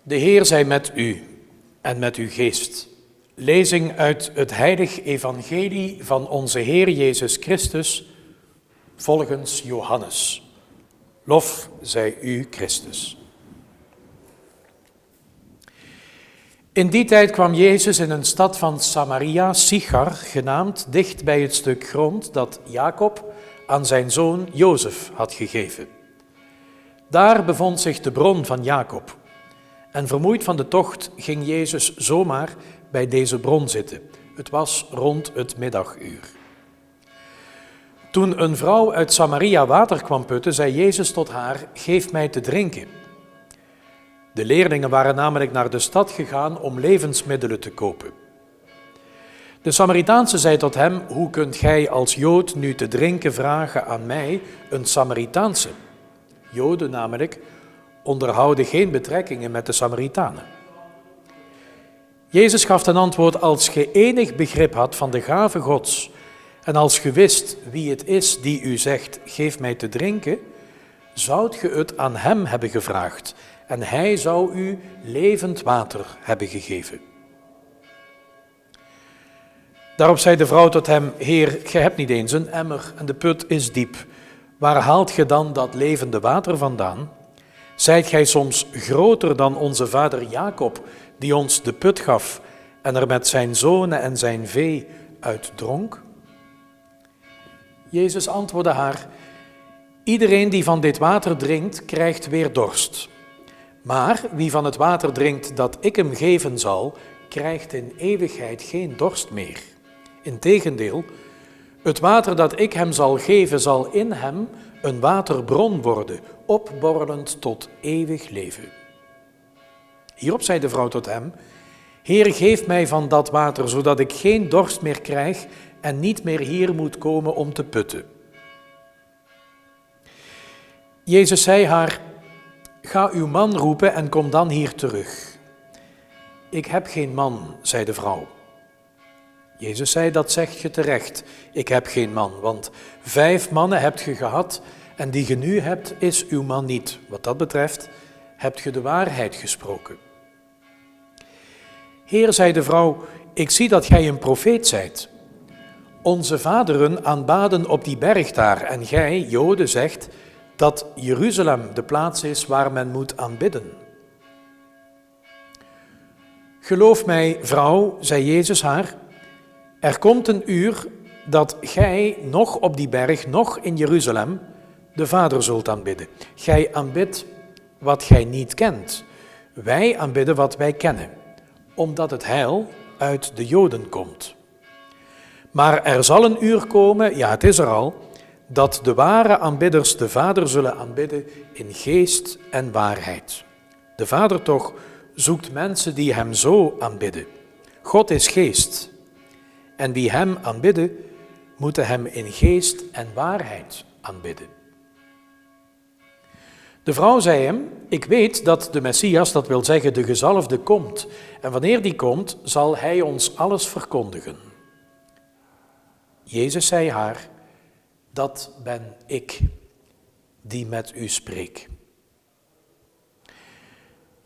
De Heer zij met u en met uw geest. Lezing uit het heilig evangelie van onze Heer Jezus Christus, volgens Johannes. Lof zij u, Christus. In die tijd kwam Jezus in een stad van Samaria, Sychar genaamd, dicht bij het stuk grond dat Jacob aan zijn zoon Jozef had gegeven. Daar bevond zich de bron van Jacob. En vermoeid van de tocht ging Jezus zomaar bij deze bron zitten. Het was rond het middaguur. Toen een vrouw uit Samaria water kwam putten, zei Jezus tot haar: geef mij te drinken. De leerlingen waren namelijk naar de stad gegaan om levensmiddelen te kopen. De Samaritaanse zei tot hem: hoe kunt gij als Jood nu te drinken vragen aan mij, een Samaritaanse? Joden namelijk onderhouden geen betrekkingen met de Samaritanen. Jezus gaf ten antwoord: als ge enig begrip had van de gave Gods en als ge wist wie het is die u zegt, geef mij te drinken, zoudt ge het aan hem hebben gevraagd en hij zou u levend water hebben gegeven. Daarop zei de vrouw tot hem: Heer, gij hebt niet eens een emmer en de put is diep. Waar haalt ge dan dat levende water vandaan? Zijt gij soms groter dan onze vader Jacob, die ons de put gaf en er met zijn zonen en zijn vee uit dronk? Jezus antwoordde haar: iedereen die van dit water drinkt, krijgt weer dorst. Maar wie van het water drinkt dat ik hem geven zal, krijgt in eeuwigheid geen dorst meer. Integendeel, het water dat ik hem zal geven, zal in hem een waterbron worden, opborrelend tot eeuwig leven. Hierop zei de vrouw tot hem: Heer, geef mij van dat water, zodat ik geen dorst meer krijg en niet meer hier moet komen om te putten. Jezus zei haar: ga uw man roepen en kom dan hier terug. Ik heb geen man, zei de vrouw. Jezus zei: dat zegt je terecht, ik heb geen man, want 5 mannen hebt ge gehad en die ge nu hebt is uw man niet. Wat dat betreft hebt ge de waarheid gesproken. Heer, zei de vrouw, ik zie dat gij een profeet zijt. Onze vaderen aanbaden op die berg daar en gij, Joden, zegt dat Jeruzalem de plaats is waar men moet aanbidden. Geloof mij, vrouw, zei Jezus haar, er komt een uur dat gij nog op die berg, nog in Jeruzalem, de Vader zult aanbidden. Gij aanbidt wat gij niet kent. Wij aanbidden wat wij kennen, omdat het heil uit de Joden komt. Maar er zal een uur komen, ja, het is er al, dat de ware aanbidders de Vader zullen aanbidden in geest en waarheid. De Vader toch zoekt mensen die hem zo aanbidden. God is geest. En wie hem aanbidden, moeten hem in geest en waarheid aanbidden. De vrouw zei hem: ik weet dat de Messias, dat wil zeggen de gezalfde, komt. En wanneer die komt, zal hij ons alles verkondigen. Jezus zei haar: dat ben ik, die met u spreek.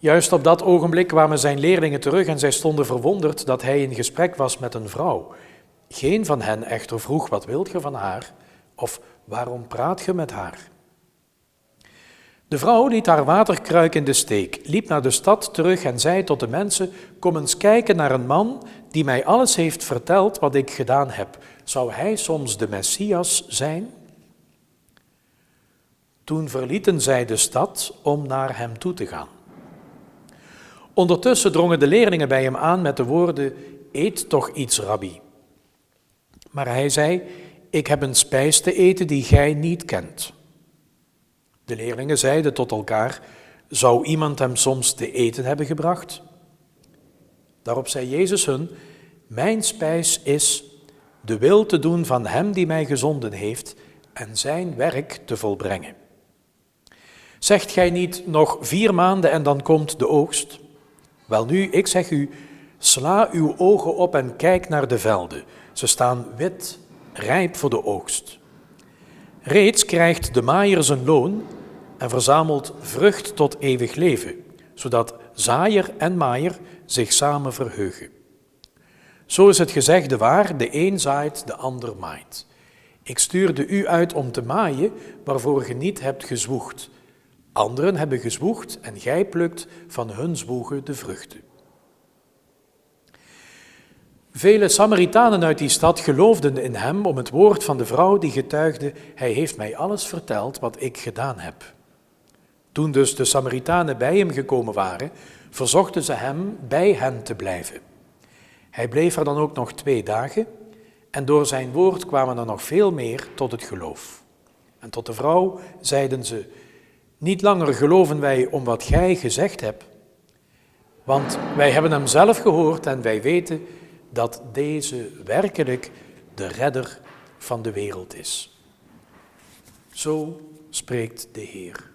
Juist op dat ogenblik kwamen zijn leerlingen terug en zij stonden verwonderd dat hij in gesprek was met een vrouw. Geen van hen echter vroeg: wat wilt ge van haar? Of waarom praat ge met haar? De vrouw liet haar waterkruik in de steek, liep naar de stad terug en zei tot de mensen: kom eens kijken naar een man die mij alles heeft verteld wat ik gedaan heb. Zou hij soms de Messias zijn? Toen verlieten zij de stad om naar hem toe te gaan. Ondertussen drongen de leerlingen bij hem aan met de woorden: eet toch iets, rabbi. Maar hij zei: ik heb een spijs te eten die gij niet kent. De leerlingen zeiden tot elkaar: zou iemand hem soms te eten hebben gebracht? Daarop zei Jezus hun: mijn spijs is de wil te doen van hem die mij gezonden heeft en zijn werk te volbrengen. Zegt gij niet: nog 4 maanden en dan komt de oogst? Welnu, ik zeg u, sla uw ogen op en kijk naar de velden. Ze staan wit, rijp voor de oogst. Reeds krijgt de maaier zijn loon en verzamelt vrucht tot eeuwig leven, zodat zaaier en maaier zich samen verheugen. Zo is het gezegde waar, de een zaait, de ander maait. Ik stuurde u uit om te maaien waarvoor ge niet hebt gezwoegd. Anderen hebben gezwoegd en gij plukt van hun zwoegen de vruchten. Vele Samaritanen uit die stad geloofden in hem om het woord van de vrouw die getuigde, hij heeft mij alles verteld wat ik gedaan heb. Toen dus de Samaritanen bij hem gekomen waren, verzochten ze hem bij hen te blijven. Hij bleef er dan ook nog 2 dagen en door zijn woord kwamen er nog veel meer tot het geloof. En tot de vrouw zeiden ze, niet langer geloven wij om wat gij gezegd hebt, want wij hebben hem zelf gehoord en wij weten dat deze werkelijk de redder van de wereld is. Zo spreekt de Heer.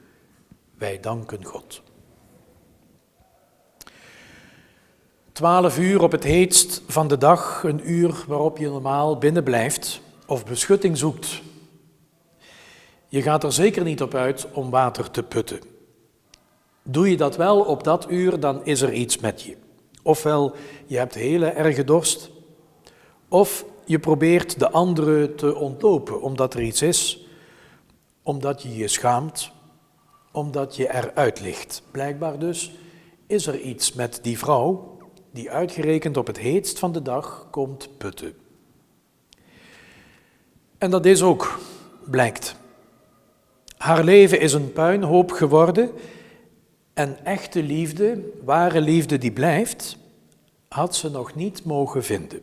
Wij danken God. 12 uur op het heetst van de dag, een uur waarop je normaal binnen blijft of beschutting zoekt. Je gaat er zeker niet op uit om water te putten. Doe je dat wel op dat uur, dan is er iets met je. Ofwel, je hebt hele erge dorst, of je probeert de anderen te ontlopen omdat er iets is, omdat je je schaamt, omdat je eruit ligt. Blijkbaar dus is er iets met die vrouw die uitgerekend op het heetst van de dag komt putten. En dat is ook, blijkt. Haar leven is een puinhoop geworden en echte liefde, ware liefde die blijft, had ze nog niet mogen vinden.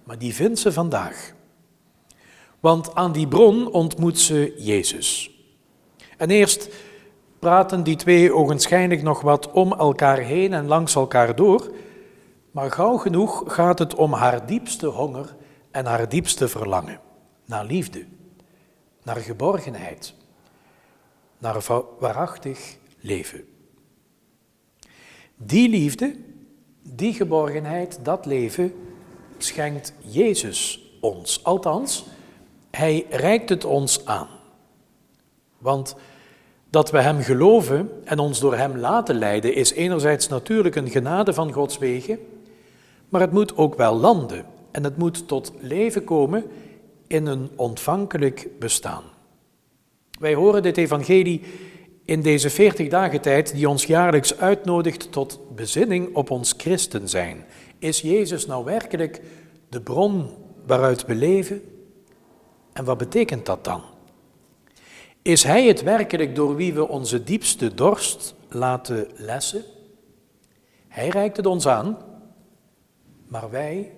Maar die vindt ze vandaag. Want aan die bron ontmoet ze Jezus. En eerst praten die 2 ogenschijnlijk nog wat om elkaar heen en langs elkaar door, maar gauw genoeg gaat het om haar diepste honger en haar diepste verlangen. Naar liefde, naar geborgenheid, naar waarachtig leven. Die liefde, die geborgenheid, dat leven schenkt Jezus ons. Althans, hij reikt het ons aan. Want dat we hem geloven en ons door hem laten leiden is enerzijds natuurlijk een genade van Gods wegen, maar het moet ook wel landen en het moet tot leven komen in een ontvankelijk bestaan. Wij horen dit evangelie in deze 40 dagen tijd die ons jaarlijks uitnodigt tot bezinning op ons christen zijn. Is Jezus nou werkelijk de bron waaruit we leven? En wat betekent dat dan? Is Hij het werkelijk door wie we onze diepste dorst laten lessen? Hij reikt het ons aan, maar wij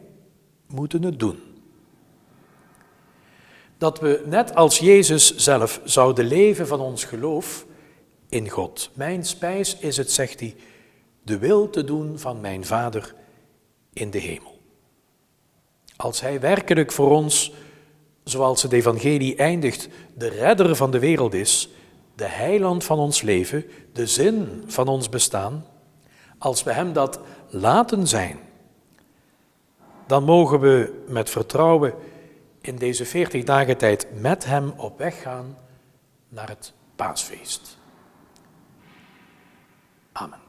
moeten het doen. Dat we net als Jezus zelf zouden leven van ons geloof in God. Mijn spijs is het, zegt hij, de wil te doen van mijn Vader in de hemel. Als Hij werkelijk voor ons, zoals het evangelie eindigt, de redder van de wereld is, de heiland van ons leven, de zin van ons bestaan, als we Hem dat laten zijn, dan mogen we met vertrouwen in deze 40 dagen tijd met Hem op weg gaan naar het Paasfeest. Amen.